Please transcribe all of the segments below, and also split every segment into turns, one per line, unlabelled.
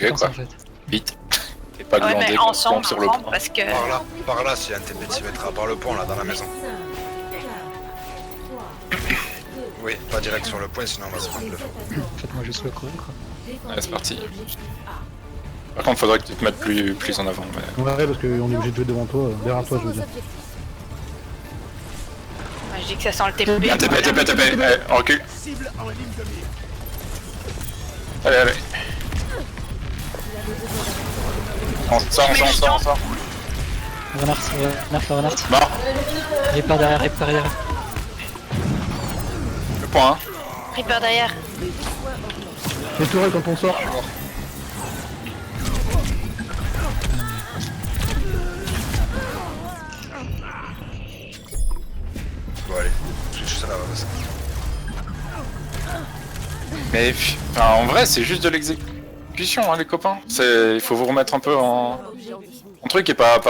Ok, quoi.
En fait.
Vite. T'es pas
Ouais,
glandé
mais
qu'on
ensemble,
tombe sur le pont.
parce que...
Par là, s'il y a un TP qui se mettra par le pont là dans la maison. Oui, pas direct sur le point, sinon on va se prendre le feu.
Faites-moi juste le crever quoi.
Allez, c'est parti. Par contre, faudrait que tu te mettes plus en avant. Mais...
Ouais, parce qu'on est obligé de jouer devant toi, derrière toi, je veux dire.
Je dis que ça sent le TP.
Ah, TP, allez, on recule. Allez, allez. On sort.
Renard.
Mort.
Reaper derrière.
Le point, hein.
Reaper derrière.
Les tourelles quand on sort.
Bon allez, ça là, va passer.
Mais enfin, en vrai, c'est juste de l'exécution, hein, les copains. Il faut vous remettre un peu en truc et pas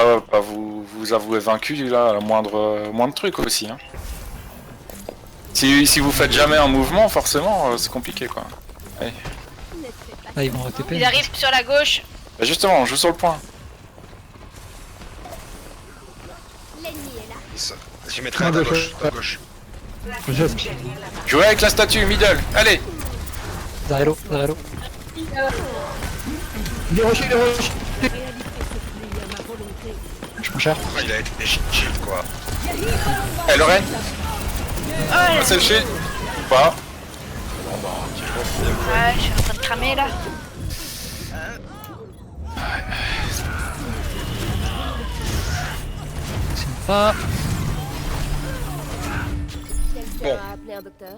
vous avouer vaincu là, à la moindre truc aussi. Hein. Si vous faites jamais un mouvement, forcément, c'est compliqué quoi. Allez.
Ah, ils vont RTP.
Il arrive sur la gauche.
Bah justement, on joue sur le point.
J'y mettrai à ta gauche.
Geste.
Jouez avec la statue, middle, allez.
Derrière l'eau.
Il est rushé.
Je prends cher.
Ah, il a été shield quoi.
Eh Lorraine,
Oh,
c'est le shield. Pas.
ouais, je suis en train de cramer là.
C'est pas.
Bon.
A appelé un docteur.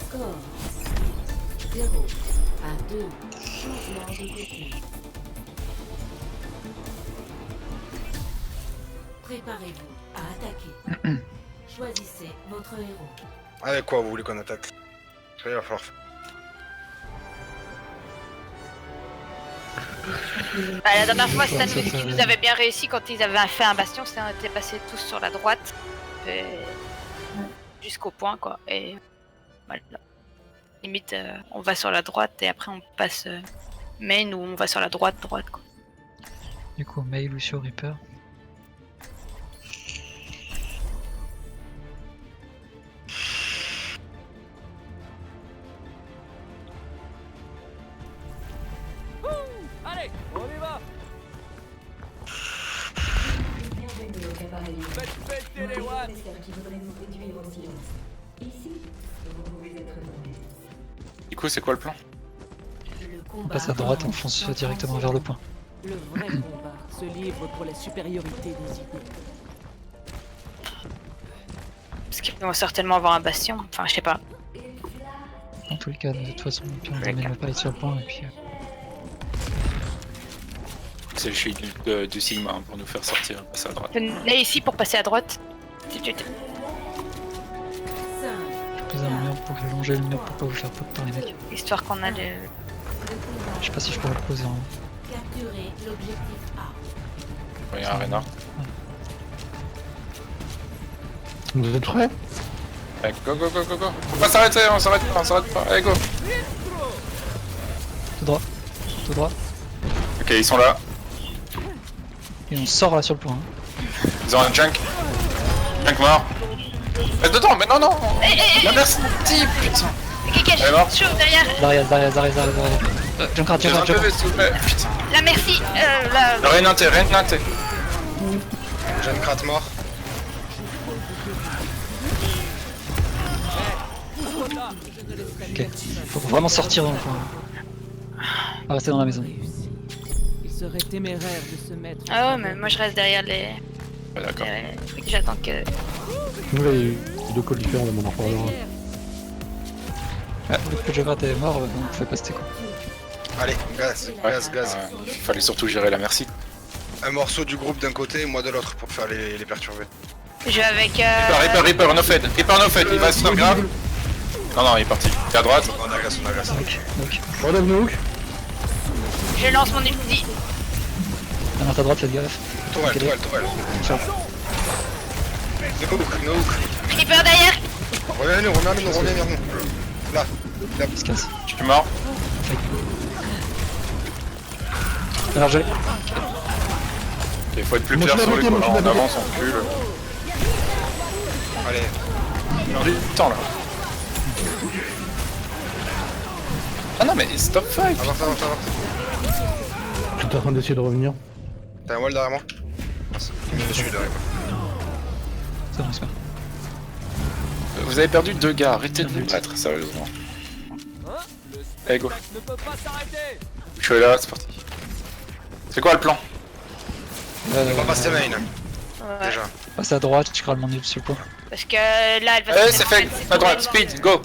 Score 0 à 2. Changement de technique. Préparez-vous à attaquer. Choisissez votre héros.
Avec quoi vous voulez qu'on attaque? Il va falloir.
Bah, la dernière fois, ce qui nous avait bien réussi quand ils avaient fait un bastion, c'est qu'on était passés tous sur la droite. Jusqu'au point quoi. Et voilà. Limite, on va sur la droite et après on passe main ou on va sur la droite quoi.
Du coup, Mail ou sur Reaper.
Allez, on y va. Faites péter les watts.
Du coup, c'est quoi le plan?
On passe à droite et on fonce directement vers le point.
Le vrai combat se livre pour la supériorité des idées.
Parce qu'ils vont certainement avoir un bastion. Enfin, je sais pas.
Dans tous les cas, de toute façon, puis on ramène pas sur le point et puis.
C'est le shield de Sigma hein, pour nous faire sortir, passer à droite.
Venez ici pour passer à droite. Si tu
Je pose un mur pour longer le mur pour pas vous faire pop par les mecs.
Histoire qu'on a le...
Je sais pas si je pourrais le poser en.
Capturez l'objectif A.
Il y a un renard.
Vous êtes prêts?
Allez, go. Faut pas s'arrêter, on s'arrête pas. Allez, go.
Tout droit.
Ok, ils sont là.
Et on sort là sur le point. Hein.
Ils ont un junk. Junk mort. Reste dedans, mais non. La merci, putain.
Kikesh,
Elle est morte.
chaud derrière.
Derrière. Junkrat.
J'ai un PV, s'il vous plaît. Putain.
La merci. La...
Rien d'inté.
J'ai une cratte mort.
Ok. Faut vraiment sortir dans le point. Pas rester dans la maison.
Il serait téméraire de se mettre.
Ah ouais, mais moi je reste derrière les...
Ouais, d'accord.
J'attends que...
Nous là, il y a eu deux calls différents, mais on en reparlera.
Ah, le Junkrat est mort, donc on fait passer quoi.
Allez, gaz.
Il fallait surtout gérer la merci.
Un morceau du groupe d'un côté, moi de l'autre pour faire les perturber.
Je vais avec...
Reaper, no fed, il va se faire grave. Non, il est parti. T'es à droite.
On agace.
Donc,
Relève nos hooks.
Je lance mon ulti.
à ta droite, faites gaffe.
Tourelle.
Ciao.
No hook, no hook.
Creeper derrière.
Reviens vers nous. Là, là.
Il se casse.
Je suis mort.
Alors j'ai.
Il faut être plus
Moi,
clair
je
sur
l'ai
les
bloqué,
copains.
moi,
On
je l'ai
avance, on recule.
Allez.
Perdu du temps là. Ah non mais stop fight.
Avance.
Je suis en train d'essayer de revenir.
T'as un wall derrière moi? Il me suit derrière moi.
Ça va, c'est pas.
Vous avez perdu 2 gars, arrêtez de vous battre, sérieusement. Allez go. Je suis là, c'est parti. C'est quoi le plan?
On va passer main,
Ouais.
déjà.
Passe à droite, tu crales mon nid sur le point.
Parce que là, elle va
Eh
se
c'est
faire
fait, à droite, speed, go.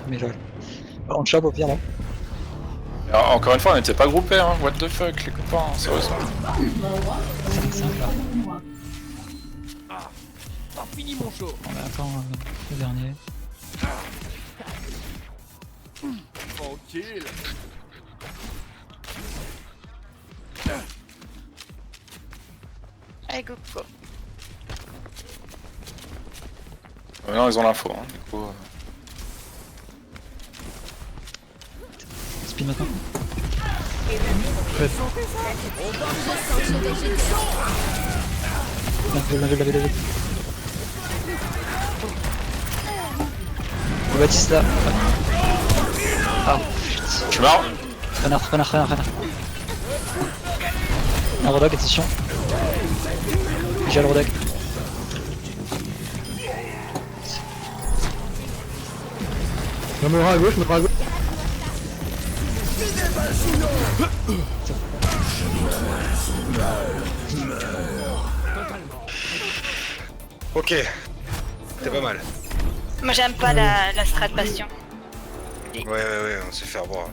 Mais lol. On chope au pire là.
Alors, encore une fois, on n'était pas groupés, hein. What the fuck, les copains, sérieusement.
C'est simple là.
Pas fini mon show.
On attend le dernier.
Tranquille.
Allez, go, go.
Non, ils ont l'info, hein. Du coup,
Speed maintenant. Lave. Le Baptiste là. Ah,
je suis mort.
renard. Un Rodog, attention. J'ai le Rodog.
Je me rends à gauche,
Ok. C'était pas mal.
Moi, j'aime pas la strat bastion.
Ouais, on s'est fait avoir.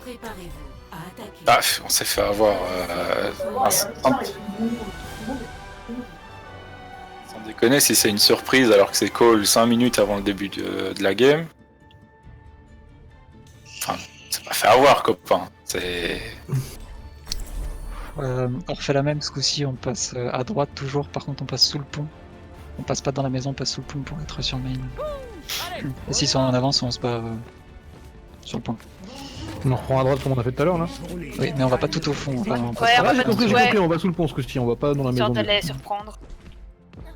Préparez-vous à attaquer.
Ah, on s'est fait avoir. Sans déconner, si c'est une surprise alors que c'est call 5 minutes avant le début de la game. Enfin, c'est pas fait avoir, copain. C'est.
On refait la même ce coup-ci, on passe à droite toujours, par contre on passe sous le pont. On passe pas dans la maison, on passe sous le pont pour être sur main. Et s'ils sont en avance, on se bat sur le pont.
on en reprend à droite comme on a fait tout à l'heure là.
Oui, mais on va pas tout au fond. Là, on passe
Ouais,
par
on
là.
va
J'ai
pas
compris,
tout- ouais.
on va sous le pont ce coup-ci, on va pas dans la maison.
Histoire de les surprendre.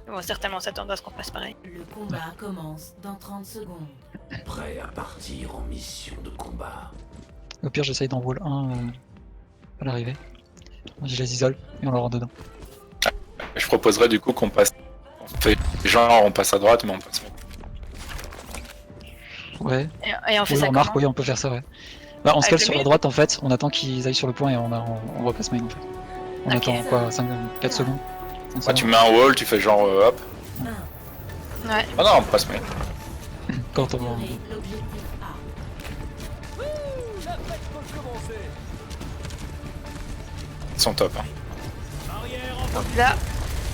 Ils vont certainement s'attendre à ce qu'on passe pareil.
Le combat commence dans 30 secondes.
Prêt à partir en mission de combat.
Au pire, j'essaye d'en wall 1 à l'arrivée. Je les isole et on leur rentre dedans.
Je proposerais du coup qu'on passe. On fait genre on passe à droite, mais on passe.
Ouais,
Et on fait
oui,
ça
on marque,
comment
oui, on peut faire ça, ouais. Bah, on se
Avec
cale
le
sur la
mid
droite en fait, on attend qu'ils aillent sur le point et on repasse main en fait. On
Ok.
attend quoi, 4 secondes. 5
Ouais, tu
secondes.
mets un wall, tu fais genre hop.
Ouais.
Ah non, on passe mais.
Quand on...
Libérez l'objectif A.
Ils sont top. Hein.
Donc là,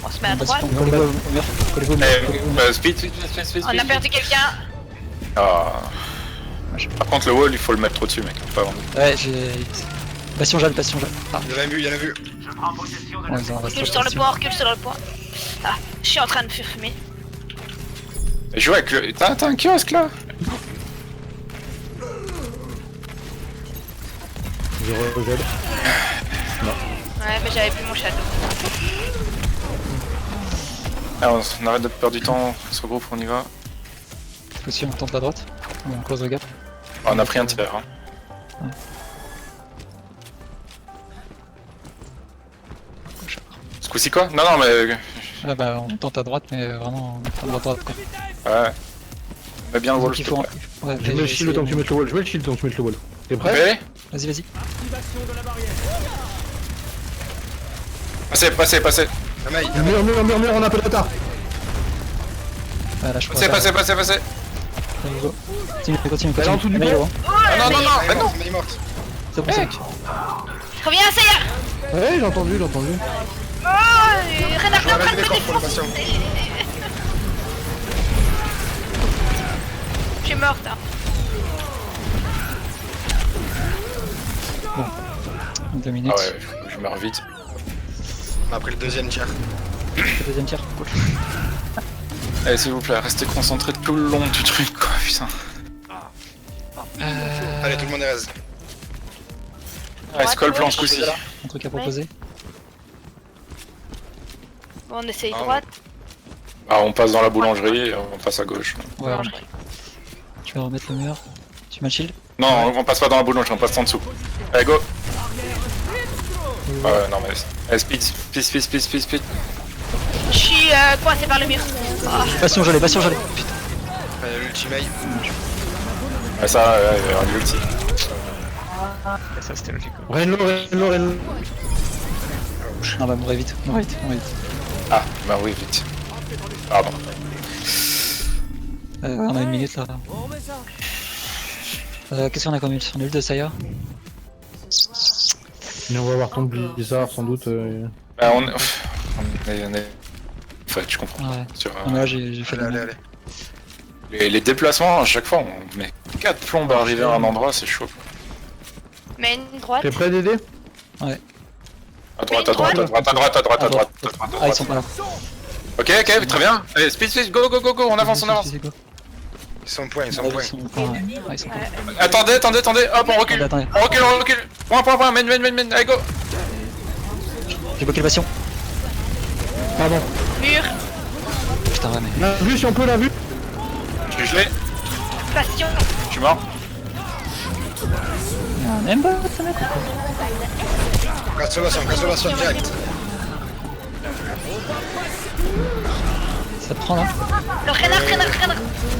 on se met à droite.
Collez-vous au mur, collez-vous au mur, collez-vous au mur.
Speed.
On a perdu quelqu'un.
Ah. Par contre, le wall, il faut le mettre au-dessus, mec. Pas vraiment.
Ouais, j'ai... Passion Jade. Ah,
Il y en a vu.
ouais, ils ont un
Recule sur le point, recule sur le point. Ah, je suis en train de me fumer.
Joue avec le. T'as un kiosque là?
Je rejette.
Ouais, mais j'avais plus mon shadow.
Ah, on arrête de perdre du temps, on se regroupe, on y va.
aussi on tente la droite. On close le gap.
Ah, on a pris un tiers. Hein.
Ouais.
Ce coup-ci quoi? Non, mais.
Ah bah on tente à droite mais vraiment à droite quoi.
Ouais. Mais bien le wall,
Donc,
je
il faut...
peux
Ouais,
Je mets le shield le temps que tu mettes le wall. Je mets le shield le temps que tu mettes le wall. T'es prêt?
Ouais.
Vas-y.
Passez.
La main,
Mur, on a un peu de retard.
Ouais, là je crois.
Passez.
Allez, go. Continue.
Elle est en dessous du
Mail,
pont.
hein.
Ah non,
elle est morte, elle est morte.
C'est bon, c'est bon.
Reviens, ça y est.
Ouais, j'ai entendu.
Oh, Renard est en train de me défoncer. Je suis morte. Hein.
2 minutes.
Ah ouais, je meurs vite.
On a pris le deuxième tiers.
Le deuxième tir, cool.
Allez, s'il vous plaît, restez concentrés tout le long du truc, quoi, putain.
Allez, tout le monde est raise.
Ouais, Skull plan ce coup-ci.
Un truc à proposer.
Bon, on essaye
Ah,
droite.
Ah, on passe dans la boulangerie et on passe à gauche.
Ouais,
Non,
je vais remettre le mur. Tu m'as shield?
Non, on passe pas dans la boulangerie, on passe en dessous. Allez, go. Ouais, non mais... Allez, speed, speed.
Je suis coincé par le mur. Ah,
Bastion gelé, bastion gelé. Putain.
L'ultimate.
Ouais, ça, ouais, il y aura de l'ulti.
Ça c'était logique.
Renlo.
Non bah mourrez vite, mourrez vite.
Ah, bah oui, vite. Pardon.
On a 1 minute là. Qu'est-ce qu'on a comme ult? On a ult de Saya?
Mais on va avoir ton blizzard sans doute.
Bah, on est... En fait, je comprends.
Ouais.
Sur,
Moi j'ai fait
Allez,
le
allez,
même.
allez.
les déplacements, à chaque fois, on met 4 plombes à arriver à un endroit, c'est chaud.
mais une droite.
T'es prêt Dédé?
À droite, à droite.
Ah ils sont pas là.
Ok, très bien. Allez, speed, go, on avance.
Ils sont point,
Ils sont pas, ouais. Ah, ils sont pas.
Attendez, hop, on recule.
Attendez.
On recule. Point, main, allez, go.
J'ai bloqué le bastion.
Pardon.
Mur.
Putain ouais mais...
La vue si on peut la vue.
Je suis gelé,
Bastion.
je suis mort.
On aime pas ce mec.
Casse-le-bastion, direct.
Ça prend là.
Le renard.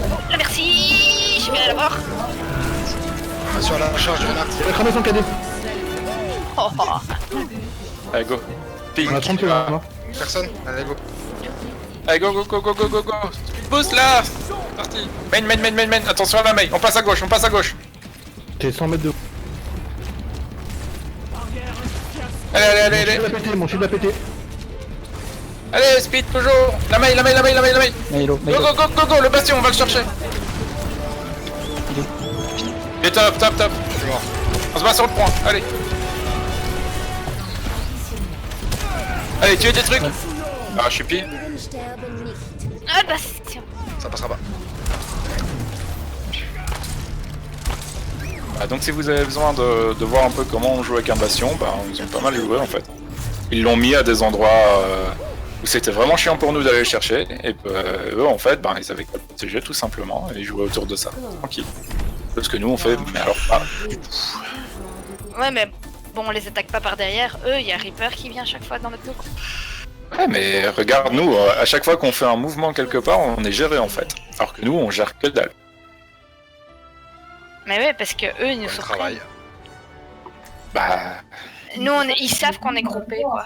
Oh, là, merci. Je vais l'avoir.
Sur la charge du renard.
Il a cramé son cadet.
Oh, oh.
Allez, go. Ping.
On a 30 secondes. Hein.
Personne. Allez, go.
Allez, go. Boost là. Parti. Main. Attention à la main. On passe à gauche.
T'es 100 mètres de.
Allez.
Mon shield a pété.
Allez, speed toujours. La main.
Maïlo.
Go, le bastion, on va le chercher. Et top.
Je suis mort.
On se bat sur le point, allez. Allez, tuez des trucs. Ah, je suis pied.
Ah, bastion.
Ça passera pas.
Ah, donc si vous avez besoin de voir un peu comment on joue avec un bastion, bah ils ont pas mal joué en fait. Ils l'ont mis à des endroits où c'était vraiment chiant pour nous d'aller le chercher, et eux en fait, bah, ils avaient qu'à le protéger tout simplement, et ils jouaient autour de ça, tranquille. Parce que nous on fait, mais alors pas du tout.
Ouais, mais bon, on les attaque pas par derrière. Eux, il y a Reaper qui vient chaque fois dans notre dos.
Ouais, mais regarde nous, à chaque fois qu'on fait un mouvement quelque part, on est géré en fait. Alors que nous, on gère que dalle.
Mais ouais, parce que eux, ils nous
Bon
surprennent.
travail.
Bah...
Nous, ils savent qu'on est groupés, quoi.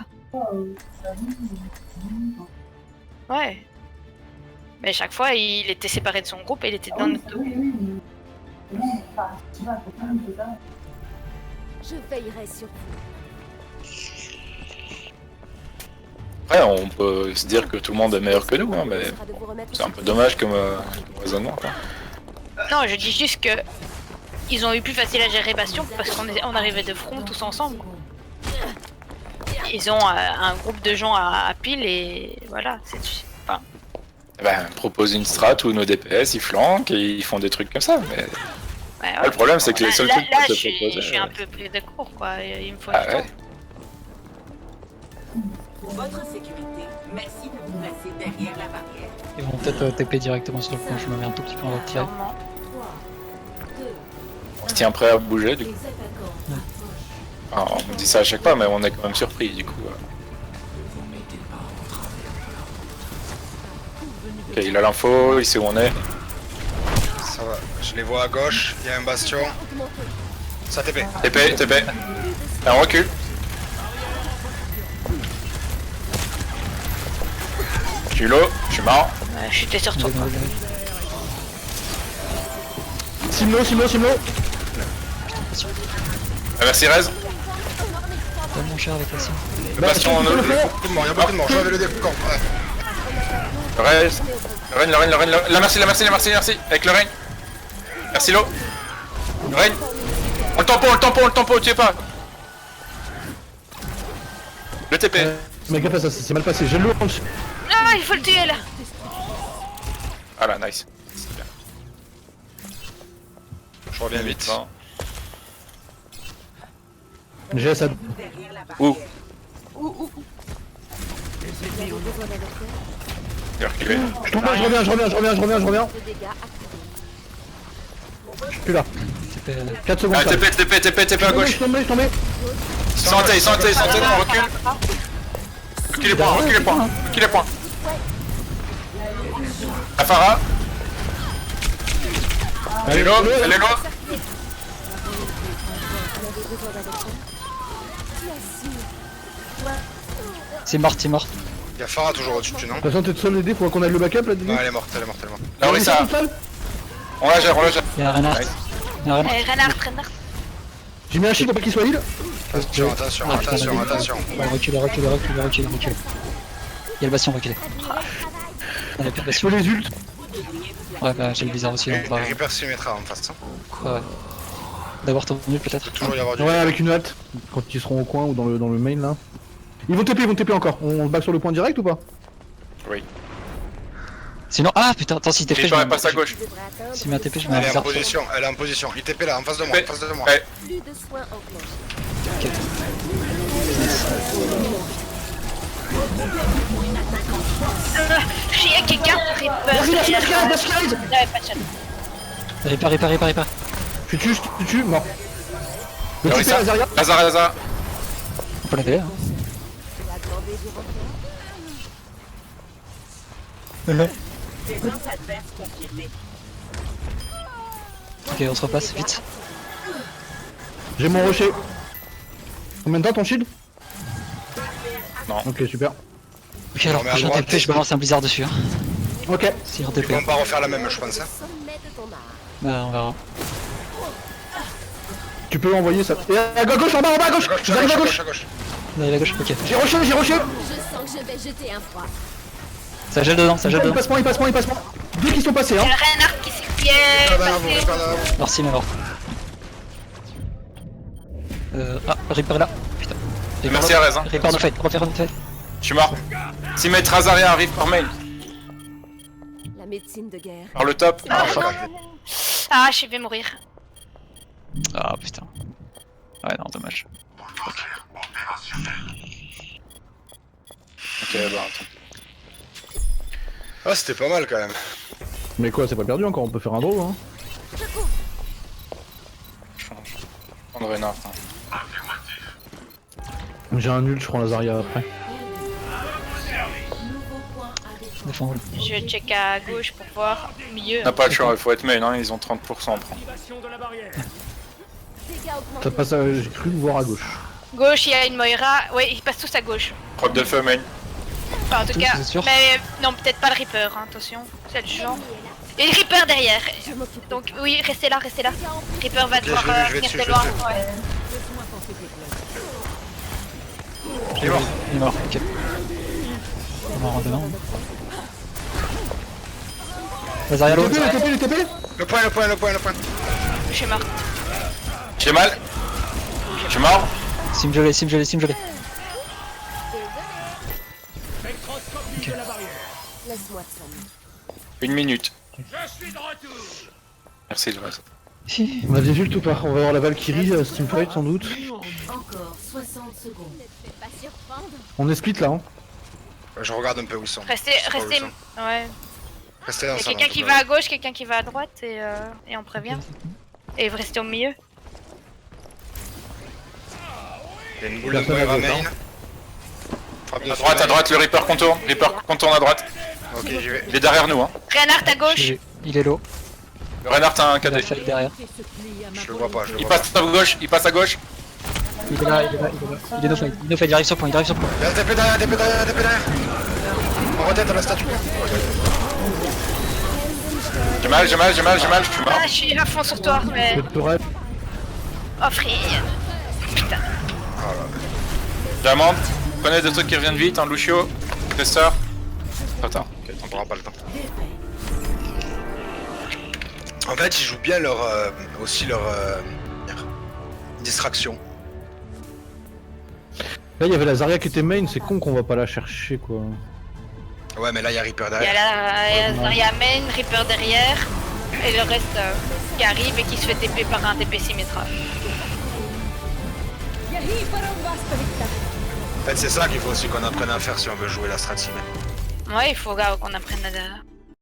Ouais. Mais chaque fois, il était séparé de son groupe et il était dans notre dos.
Je veillerai sur vous.
Après, on peut se dire que tout le monde est meilleur que nous, hein, mais c'est un peu dommage comme raisonnement, quoi.
Non, je dis juste que ils ont eu plus facile à gérer Bastion parce qu'on arrivait de front tous ensemble. Ils ont un groupe de gens à pile et voilà. Enfin,
Ben, propose une strat où nos DPS ils flanquent et ils font des trucs comme ça, mais...
ouais, ouais.
Le problème c'est que les seuls
Là,
trucs
là,
qu'on
je
te propose...
suis, je suis un peu pris de court, quoi. Il me faut
Ah
du temps.
ouais.
Pour votre sécurité, merci de vous placer derrière la barrière.
Ils vont peut-être TP directement sur le point, je me mets un tout petit peu en retiré.
Sûrement.
On se tient prêt à bouger du coup.
Les attaquants.
Enfin, on dit ça à chaque fois mais on est quand même surpris du coup. Ok, il a l'info, il sait où on est.
Ça va. Je les vois à gauche. Il y a un bastion. Ça TP.
TP. Et on recule. Je suis low, je suis mort.
J'étais sur toi.
Simlo.
Ah, merci Rez.
Donne mon cher avec la cible.
Le bastion,
Il y a beaucoup de morts, il y a beaucoup de morts. Je vais le décor. Ouais.
Le Reine. La merci. Avec le Reine. Merci Lo. Le Reine. On le tempo, tuez pas. Le TP.
Mec, gaffe à ça, c'est mal passé. J'ai le lourd.
Ah, il faut le tuer là.
Ah là, nice. C'est bien.
Je reviens vite.
Bon.
J'ai ça.
Ouh,
Vous avez besoin d'un docteur?
il est reculé.
Je tombe pas, je reviens.
De dégâts activés.
Je suis plus là.
TP,
4 secondes.
Ah, TP à gauche.
Je suis tombé.
Santé, on recule. Recule les points. Afara. Elle est low.
Vous avez besoin d'un docteur? Qui assure?
C'est mort.
Il y a Farah toujours au-dessus, non?
De toute façon, t'es seul aider, faut qu'on aille le backup là, Denis.
Ouais, elle est morte.
Larissa, on la gère.
Il y a un renard.
Nice.
Renard.
J'ai mis un shield pour pas qu'il soit heal.
Attention.
On va reculer. Il y a le bastion reculé. On a plus de
Je
bastion.
peux les ult.
Ouais, bah j'ai le bizarre aussi. On va...
Reaper s'y mettra en face. Hein.
Ouais. D'abord ton nul peut-être.
Toujours y avoir du.
Ouais, avec une halte. Quand ils seront au coin ou dans le main là. Ils vont TP encore. On se back sur le point direct ou pas?
Oui.
Sinon, ah putain, attends, si TP,
Reaper passe à gauche.
Vous devrez atteindre
Si m'a TP, je mets un
Elle est en
bizarre.
position. Il TP là, en face de moi.
Ouais.
plus de soins enclenchés.
Il y a quelqu'un. Reaper. Ouais, pas de chat.
Répare.
Tu tues, mort. Le TP
Larissa.
Azaria.
Lazare.
On peut l'aider, hein.
Tu as demandé du renfort?
Ok, on se repasse, vite.
J'ai mon rocher. Combien de temps ton shield?
Non.
Ok, super.
Ok, alors
Non, mais à
prochain
droite,
TP, je balance un blizzard dessus. Hein.
Ok.
Si on
Ils
TP,
vont pas refaire la même, je pense. Hein.
Sommet de ton art.
bah on verra.
Tu peux envoyer ça. Et à gauche, en bas, à gauche. J'arrive à gauche.
On arrive à gauche, ok.
J'ai rocher.
Je sens que je vais jeter un froid.
Ça gèle dedans.
Il passe moi. Deux qui sont passés, hein.
Le renard qui s'est passé.
Merci, mais mort. Ah, Reaper est là. Putain.
Merci Arez. Hein.
Reaper no fight, refaire no fight.
Je suis mort. 6 mètres Azaria arrive par main.
La médecine de guerre.
Par le top.
Ah, je vais mourir.
Ah putain. Ouais, non, dommage.
Ok, bah attends.
Ah, c'était pas mal quand même.
Mais quoi, c'est pas perdu encore, on peut faire un draw, hein.
Je prends le renard. Hein.
J'ai un nul, je prends Lazaria après.
Défends.
Je check à gauche pour voir mieux.
On n'a pas le choix, il faut être main, hein. Ils ont 30%. Prends.
Dégâts
Ça
augmentés.
passe j'ai cru voir à gauche.
Gauche, il y a une Moira. Ouais, ils passent tous à gauche.
Proc de feu main.
Enfin, en tout
Tous,
cas,
c'est sûr.
mais non, peut-être pas le Reaper, hein, attention. C'est le genre. Et le Reaper derrière.
Je m'occupe.
Donc, oui, restez là. Reaper va devoir
je vais
venir
dessus,
de
je
loin.
vais dessus.
Ouais.
Il est mort, ok. On va en dedans. Lazaria
Le
low.
TP.
Le point.
Je suis mort.
J'ai mal. Je suis mort.
Sim gelé.
Laisse-moi de famille.
1 minute. Merci le reste.
On a des ults ou pas? On va voir la Valkyrie, Steamfight sans doute.
Encore 60 secondes.
Ne te fais pas surprendre.
On est split là, hein.
Je regarde un peu où ils sont.
Restez.
Je sais pas où ils sont.
Ouais.
Restez
Il y a
ensemble.
quelqu'un qui va à gauche, quelqu'un qui va à droite et on prévient. Et vous restez au milieu.
Il y a une boule de
Personne à
Moira
gauche,
main.
hein.
Frappe de
À droite, le Reaper contourne. Reaper contourne à droite.
Ok, j'y vais.
Il est derrière nous, hein.
Renard à gauche.
Il est low.
Le renard a un
Il a
KD.
fight derrière.
Je le vois pas, je le
Il
vois pas.
passe à gauche, il passe à gauche.
Il est là. Il est no fight. Il arrive sur point.
Il y a un TP derrière. On retête à la statue.
J'ai mal, je suis mort.
Ah, je suis à fond sur toi, mais.
Le tourelle.
Oh, frère. Putain.
Diamant. Prenez des trucs qui reviennent vite, un Lucio. Testeur. Attends.
Ok, on prendra pas le temps. En fait, ils jouent bien leur aussi leur distraction.
Là, il y avait la Zarya qui était main, c'est con qu'on va pas la chercher, quoi.
Ouais, mais là, il y a Reaper
Il y a
derrière.
la Zarya main, Reaper derrière, et le reste qui arrive et qui se fait TP par un TP Symmetra.
En fait, c'est ça qu'il faut aussi qu'on apprenne à faire si on veut jouer la strat Symmetra.
Ouais, il faut qu'on apprenne à